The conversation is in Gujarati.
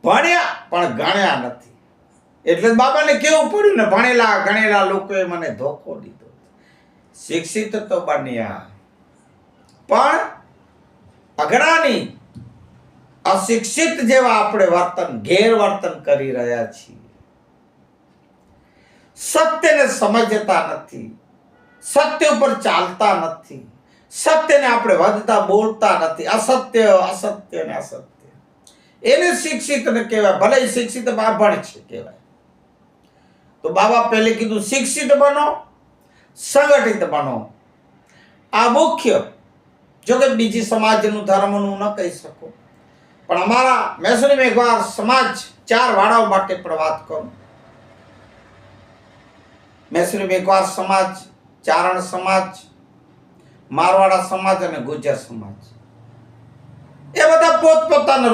ભણ્યા પણ ગણ્યા નથી. એટલે બાબાને કેવું પડ્યું ને, ભણેલા ગણેલા લોકોએ મને ધોકો દીધો. શિક્ષિત તો બન્યા પણ અઘરાની અશિક્ષિત જેવા આપણે વર્તન ગેરવર્તન કરી રહ્યા છીએ. સત્યને સમજતા નથી, સત્ય ઉપર ચાલતા નથી, સત્યને આપણે વધતા બોલતા નથી. અસત્ય અસત્ય ને અસત્ય એને શિક્ષિત ને કહેવાય. ભલે શિક્ષિત બાભણ છે કહેવાય. તો બાબા પહેલે કીધું શિક્ષિત બનો, સંગઠિત બનો. આ મુખ્ય. જો કે બીજી સમાજનું ધર્મનું ન કહી શકું, પણ અમારા મહેસુલી મેઘવાર સમાજ 4 વાળાઓ માટે પણ વાત કરું. મહેસુલી મેઘવાર સમાજ, ચારણ સમાજ, મારવાડા સમાજ અને ગુજર સમાજ, એ બધા પોતપોતાના